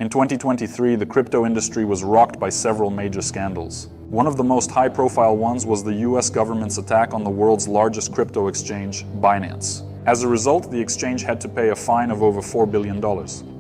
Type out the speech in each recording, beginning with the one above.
In 2023, the crypto industry was rocked by several major scandals. One of the most high-profile ones was the US government's attack on the world's largest crypto exchange, Binance. As a result, the exchange had to pay a fine of over $4 billion.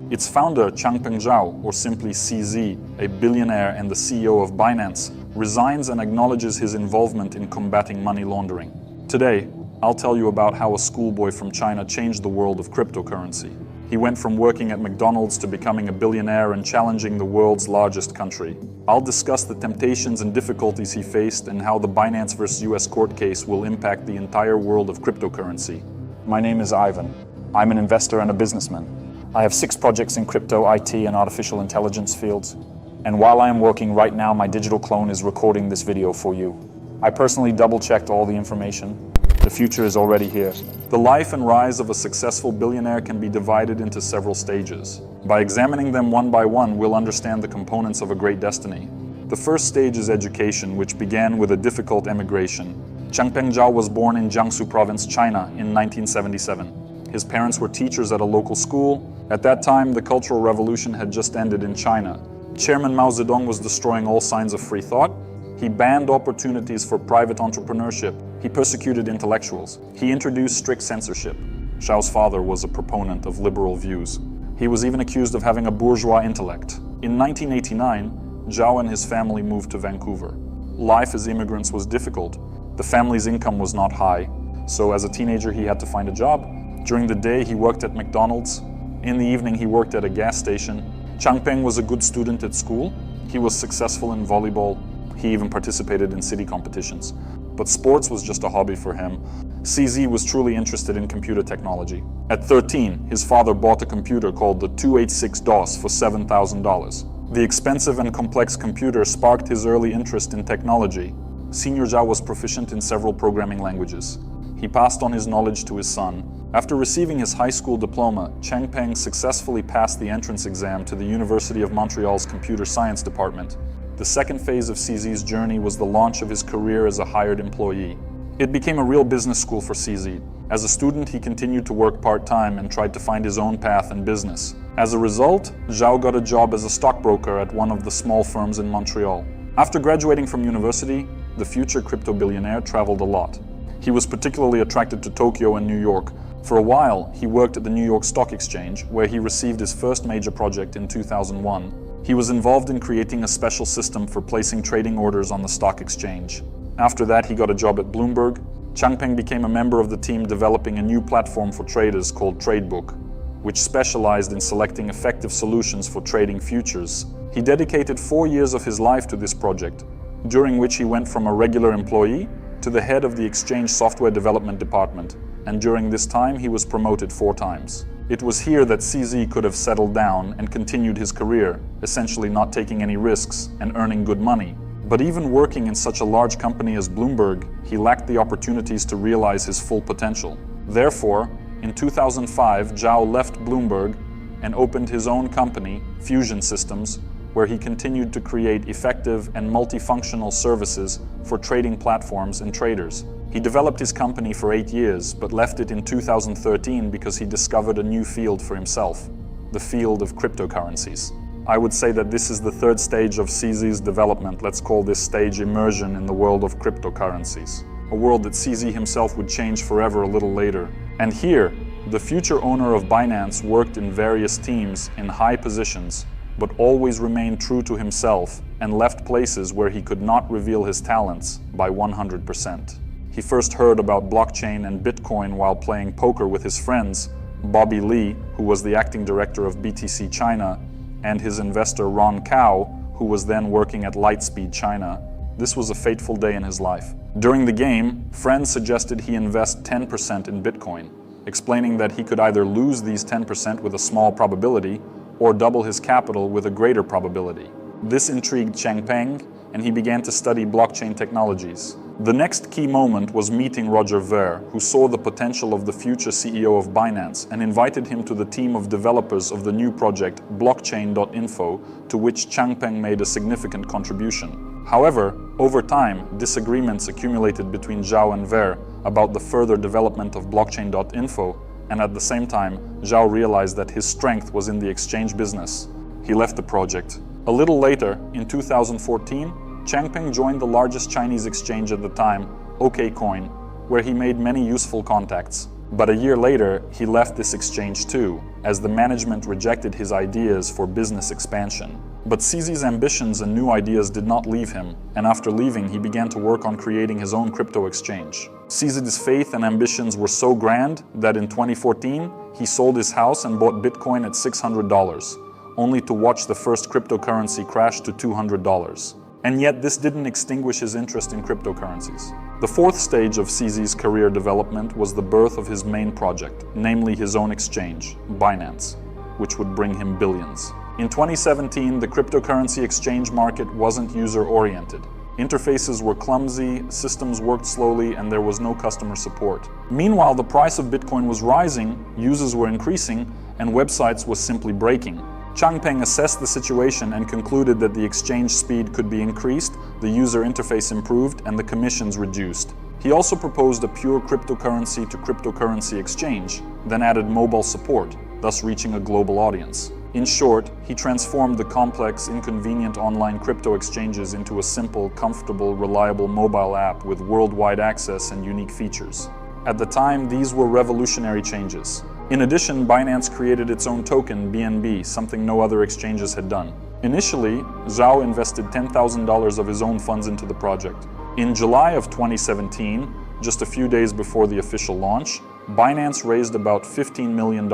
Its founder, Changpeng Zhao, or simply CZ, a billionaire and the CEO of Binance, resigns and acknowledges his involvement in combating money laundering. Today, I'll tell you about how a schoolboy from China changed the world of cryptocurrency. He went from working at McDonald's to becoming a billionaire and challenging the world's largest country. I'll discuss the temptations and difficulties he faced and how the Binance vs. US court case will impact the entire world of cryptocurrency. My name is Ivan. I'm an investor and a businessman. I have 6 projects in crypto, IT, and artificial intelligence fields. And while I am working right now, my digital clone is recording this video for you. I personally double-checked all the information. The future is already here. The life and rise of a successful billionaire can be divided into several stages. By examining them one by one, we'll understand the components of a great destiny. The first stage is education, which began with a difficult emigration. Changpeng Zhao was born in Jiangsu Province, China, in 1977. His parents were teachers at a local school. At that time, the Cultural Revolution had just ended in China. Chairman Mao Zedong was destroying all signs of free thought. He banned opportunities for private entrepreneurship. He persecuted intellectuals. He introduced strict censorship. Zhao's father was a proponent of liberal views. He was even accused of having a bourgeois intellect. In 1989, Zhao and his family moved to Vancouver. Life as immigrants was difficult. The family's income was not high, so as a teenager he had to find a job. During the day he worked at McDonald's. In the evening he worked at a gas station. Changpeng was a good student at school. He was successful in volleyball. He even participated in city competitions. But sports was just a hobby for him. CZ was truly interested in computer technology. At 13, his father bought a computer called the 286-DOS for $7,000. The expensive and complex computer sparked his early interest in technology. Senior Zhao was proficient in several programming languages. He passed on his knowledge to his son. After receiving his high school diploma, Changpeng successfully passed the entrance exam to the University of Montreal's Computer Science Department. The second phase of CZ's journey was the launch of his career as a hired employee. It became a real business school for CZ. As a student, he continued to work part-time and tried to find his own path in business. As a result, Zhao got a job as a stockbroker at one of the small firms in Montreal. After graduating from university, the future crypto billionaire traveled a lot. He was particularly attracted to Tokyo and New York. For a while, he worked at the New York Stock Exchange, where he received his first major project in 2001. He was involved in creating a special system for placing trading orders on the stock exchange. After that, he got a job at Bloomberg. Changpeng became a member of the team developing a new platform for traders called Tradebook, which specialized in selecting effective solutions for trading futures. He dedicated 4 years of his life to this project, during which he went from a regular employee to the head of the exchange software development department, and during this time he was promoted 4 times. It was here that CZ could have settled down and continued his career, essentially not taking any risks and earning good money. But even working in such a large company as Bloomberg, he lacked the opportunities to realize his full potential. Therefore, in 2005, Zhao left Bloomberg and opened his own company, Fusion Systems, where he continued to create effective and multifunctional services for trading platforms and traders. He developed his company for 8 years, but left it in 2013 because he discovered a new field for himself, the field of cryptocurrencies. I would say that this is the third stage of CZ's development. Let's call this stage immersion in the world of cryptocurrencies, a world that CZ himself would change forever a little later. And here, the future owner of Binance worked in various teams in high positions, but always remained true to himself and left places where he could not reveal his talents by 100%. He first heard about blockchain and Bitcoin while playing poker with his friends, Bobby Lee, who was the acting director of BTC China, and his investor Ron Cao, who was then working at Lightspeed China. This was a fateful day in his life. During the game, friends suggested he invest 10% in Bitcoin, explaining that he could either lose these 10% with a small probability or double his capital with a greater probability. This intrigued Changpeng, and he began to study blockchain technologies. The next key moment was meeting Roger Ver, who saw the potential of the future CEO of Binance and invited him to the team of developers of the new project blockchain.info, to which Changpeng made a significant contribution. However, over time, disagreements accumulated between Zhao and Ver about the further development of blockchain.info, and at the same time, Zhao realized that his strength was in the exchange business. he left the project. A little later, in 2014, Changpeng joined the largest Chinese exchange at the time, OKCoin, where he made many useful contacts. But a year later, he left this exchange too, as the management rejected his ideas for business expansion. But CZ's ambitions and new ideas did not leave him, and after leaving, he began to work on creating his own crypto exchange. CZ's faith and ambitions were so grand that in 2014, he sold his house and bought Bitcoin at $600, only to watch the first cryptocurrency crash to $200. And yet this didn't extinguish his interest in cryptocurrencies. The fourth stage of CZ's career development was the birth of his main project, namely his own exchange, Binance, which would bring him billions. In 2017, the cryptocurrency exchange market wasn't user-oriented. Interfaces were clumsy, systems worked slowly, and there was no customer support. Meanwhile, the price of Bitcoin was rising, users were increasing, and websites was simply breaking. Changpeng assessed the situation and concluded that the exchange speed could be increased, the user interface improved, and the commissions reduced. He also proposed a pure cryptocurrency to cryptocurrency exchange, then added mobile support, thus reaching a global audience. In short, he transformed the complex, inconvenient online crypto exchanges into a simple, comfortable, reliable mobile app with worldwide access and unique features. At the time, these were revolutionary changes. In addition, Binance created its own token, BNB, something no other exchanges had done. Initially, Zhao invested $10,000 of his own funds into the project. In July of 2017, just a few days before the official launch, Binance raised about $15 million,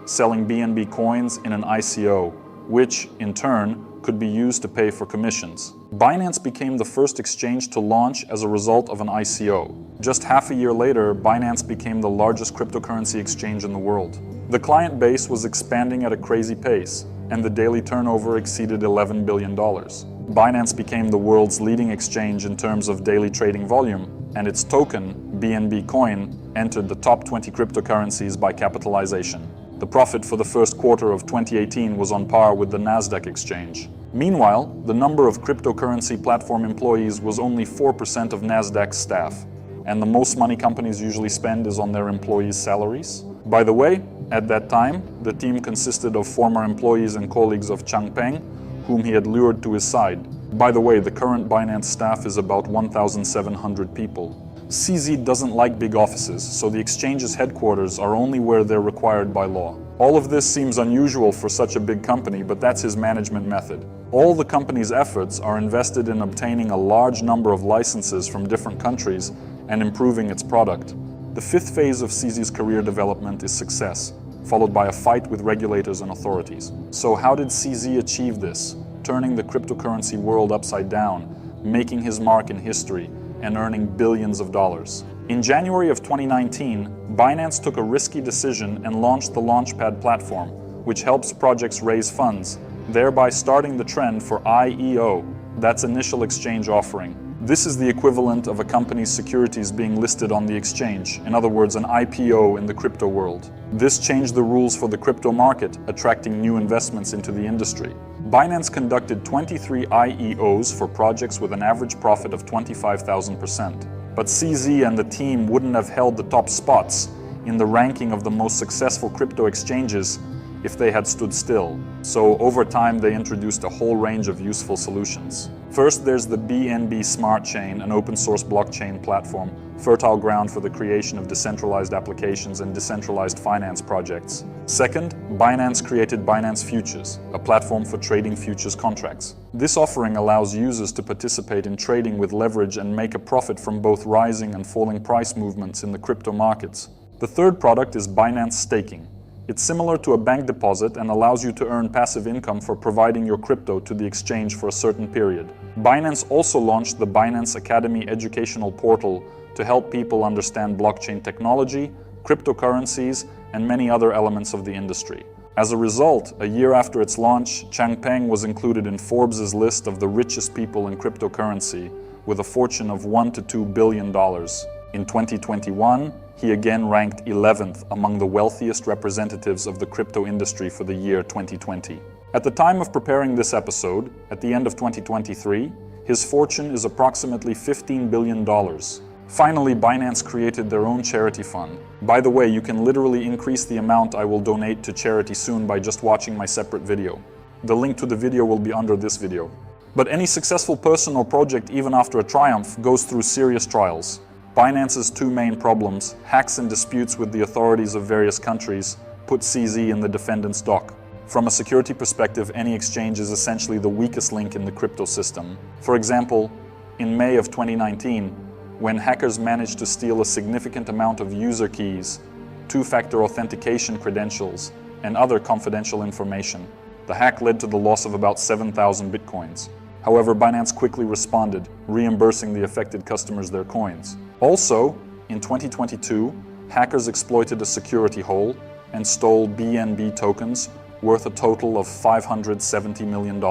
selling BNB coins in an ICO, which, in turn, could be used to pay for commissions. Binance became the first exchange to launch as a result of an ICO. Just half a year later, Binance became the largest cryptocurrency exchange in the world. The client base was expanding at a crazy pace, and the daily turnover exceeded $11 billion. Binance became the world's leading exchange in terms of daily trading volume, and its token, BNB coin, entered the top 20 cryptocurrencies by capitalization. The profit for the first quarter of 2018 was on par with the Nasdaq exchange. Meanwhile, the number of cryptocurrency platform employees was only 4% of Nasdaq's staff, and the most money companies usually spend is on their employees' salaries. By the way, at that time, the team consisted of former employees and colleagues of Changpeng, whom he had lured to his side. By the way, the current Binance staff is about 1,700 people. CZ doesn't like big offices, so the exchange's headquarters are only where they're required by law. All of this seems unusual for such a big company, but that's his management method. All the company's efforts are invested in obtaining a large number of licenses from different countries and improving its product. The fifth phase of CZ's career development is success, followed by a fight with regulators and authorities. So how did CZ achieve this? Turning the cryptocurrency world upside down, making his mark in history, and earning billions of dollars. In January of 2019, Binance took a risky decision and launched the Launchpad platform, which helps projects raise funds, thereby starting the trend for IEO, that's initial exchange offering. This is the equivalent of a company's securities being listed on the exchange, in other words, an IPO in the crypto world. This changed the rules for the crypto market, attracting new investments into the industry. Binance conducted 23 IEOs for projects with an average profit of 25,000%. But CZ and the team wouldn't have held the top spots in the ranking of the most successful crypto exchanges if they had stood still. So over time, they introduced a whole range of useful solutions. First, there's the BNB Smart Chain, an open source blockchain platform, fertile ground for the creation of decentralized applications and decentralized finance projects. Second, Binance created Binance Futures, a platform for trading futures contracts. This offering allows users to participate in trading with leverage and make a profit from both rising and falling price movements in the crypto markets. The third product is Binance Staking. It's similar to a bank deposit and allows you to earn passive income for providing your crypto to the exchange for a certain period. Binance also launched the Binance Academy educational portal to help people understand blockchain technology, cryptocurrencies, and many other elements of the industry. As a result, a year after its launch, Changpeng was included in Forbes' list of the richest people in cryptocurrency, with a fortune of $1 to $2 billion. In 2021, he again ranked 11th among the wealthiest representatives of the crypto industry for the year 2020. At the time of preparing this episode, at the end of 2023, his fortune is approximately $15 billion. Finally, Binance created their own charity fund. By the way, you can literally increase the amount I will donate to charity soon by just watching my separate video. The link to the video will be under this video. But any successful person or project, even after a triumph, goes through serious trials. Binance's two main problems, hacks and disputes with the authorities of various countries, put CZ in the defendant's dock. From a security perspective, any exchange is essentially the weakest link in the crypto system. For example, in May of 2019, when hackers managed to steal a significant amount of user keys, two-factor authentication credentials, and other confidential information, the hack led to the loss of about 7,000 bitcoins. However, Binance quickly responded, reimbursing the affected customers their coins. Also, in 2022, hackers exploited a security hole and stole BNB tokens worth a total of $570 million.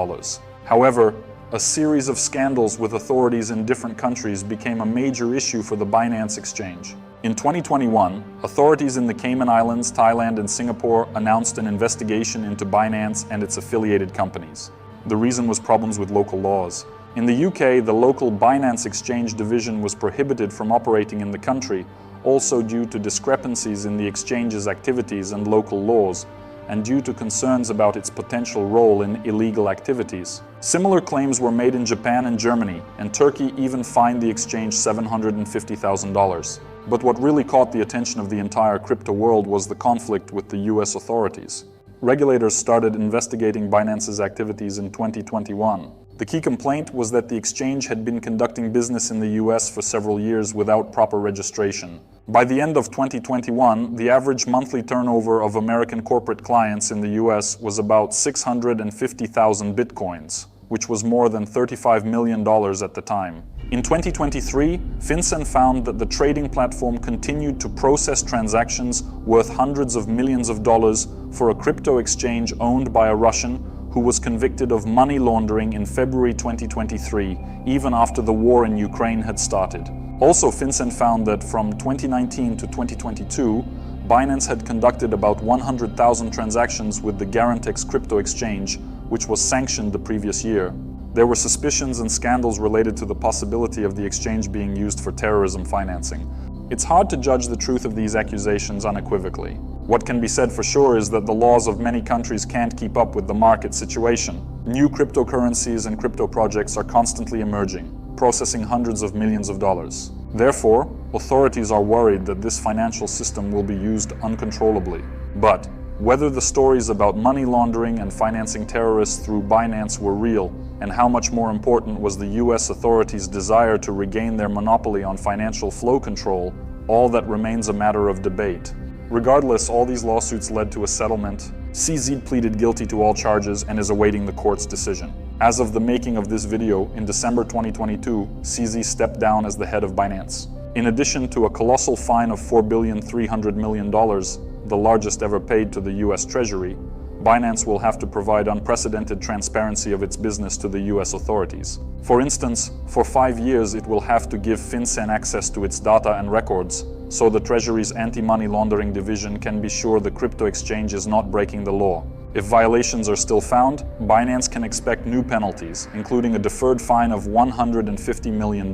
However, a series of scandals with authorities in different countries became a major issue for the Binance exchange. In 2021, authorities in the Cayman Islands, Thailand, and Singapore announced an investigation into Binance and its affiliated companies. The reason was problems with local laws. In the UK, the local Binance exchange division was prohibited from operating in the country, also due to discrepancies in the exchange's activities and local laws, and due to concerns about its potential role in illegal activities. Similar claims were made in Japan and Germany, and Turkey even fined the exchange $750,000. But what really caught the attention of the entire crypto world was the conflict with the US authorities. Regulators started investigating Binance's activities in 2021. The key complaint was that the exchange had been conducting business in the US for several years without proper registration. By the end of 2021, the average monthly turnover of American corporate clients in the US was about 650,000 bitcoins, which was more than $35 million at the time. In 2023, FinCEN found that the trading platform continued to process transactions worth hundreds of millions of dollars for a crypto exchange owned by a Russian who was convicted of money laundering in February 2023, even after the war in Ukraine had started. Also, FinCEN found that from 2019 to 2022, Binance had conducted about 100,000 transactions with the Garantex crypto exchange, which was sanctioned the previous year. There were suspicions and scandals related to the possibility of the exchange being used for terrorism financing. It's hard to judge the truth of these accusations unequivocally. What can be said for sure is that the laws of many countries can't keep up with the market situation. New cryptocurrencies and crypto projects are constantly emerging, processing hundreds of millions of dollars. Therefore, authorities are worried that this financial system will be used uncontrollably. But whether the stories about money laundering and financing terrorists through Binance were real, and how much more important was the US authorities' desire to regain their monopoly on financial flow control, all that remains a matter of debate. Regardless, all these lawsuits led to a settlement. CZ pleaded guilty to all charges and is awaiting the court's decision. As of the making of this video, in December 2022, CZ stepped down as the head of Binance. In addition to a colossal fine of $4,300,000,000, the largest ever paid to the US Treasury, Binance will have to provide unprecedented transparency of its business to the US authorities. For instance, for 5 years it will have to give FinCEN access to its data and records, so the Treasury's anti-money laundering division can be sure the crypto exchange is not breaking the law. If violations are still found, Binance can expect new penalties, including a deferred fine of $150 million.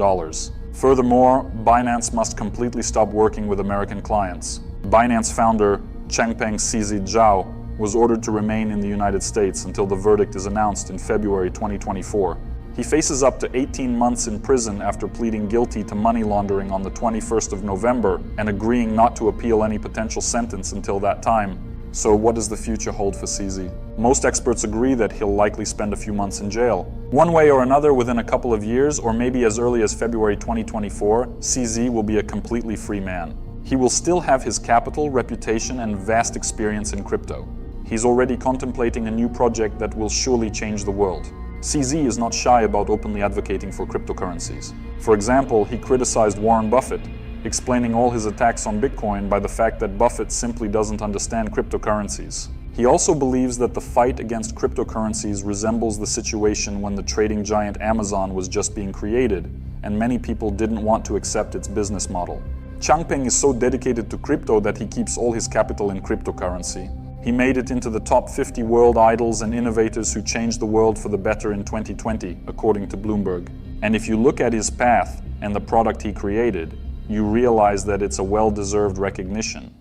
Furthermore, Binance must completely stop working with American clients. Binance founder Changpeng CZ Zhao was ordered to remain in the United States until the verdict is announced in February 2024. He faces up to 18 months in prison after pleading guilty to money laundering on the 21st of November and agreeing not to appeal any potential sentence until that time. So what does the future hold for CZ? Most experts agree that he'll likely spend a few months in jail. One way or another, within a couple of years, or maybe as early as February 2024, CZ will be a completely free man. He will still have his capital, reputation, and vast experience in crypto. He's already contemplating a new project that will surely change the world. CZ is not shy about openly advocating for cryptocurrencies. For example, he criticized Warren Buffett, explaining all his attacks on Bitcoin by the fact that Buffett simply doesn't understand cryptocurrencies. He also believes that the fight against cryptocurrencies resembles the situation when the trading giant Amazon was just being created, and many people didn't want to accept its business model. Changpeng is so dedicated to crypto that he keeps all his capital in cryptocurrency. He made it into the top 50 world idols and innovators who changed the world for the better in 2020, according to Bloomberg. And if you look at his path and the product he created, you realize that it's a well-deserved recognition.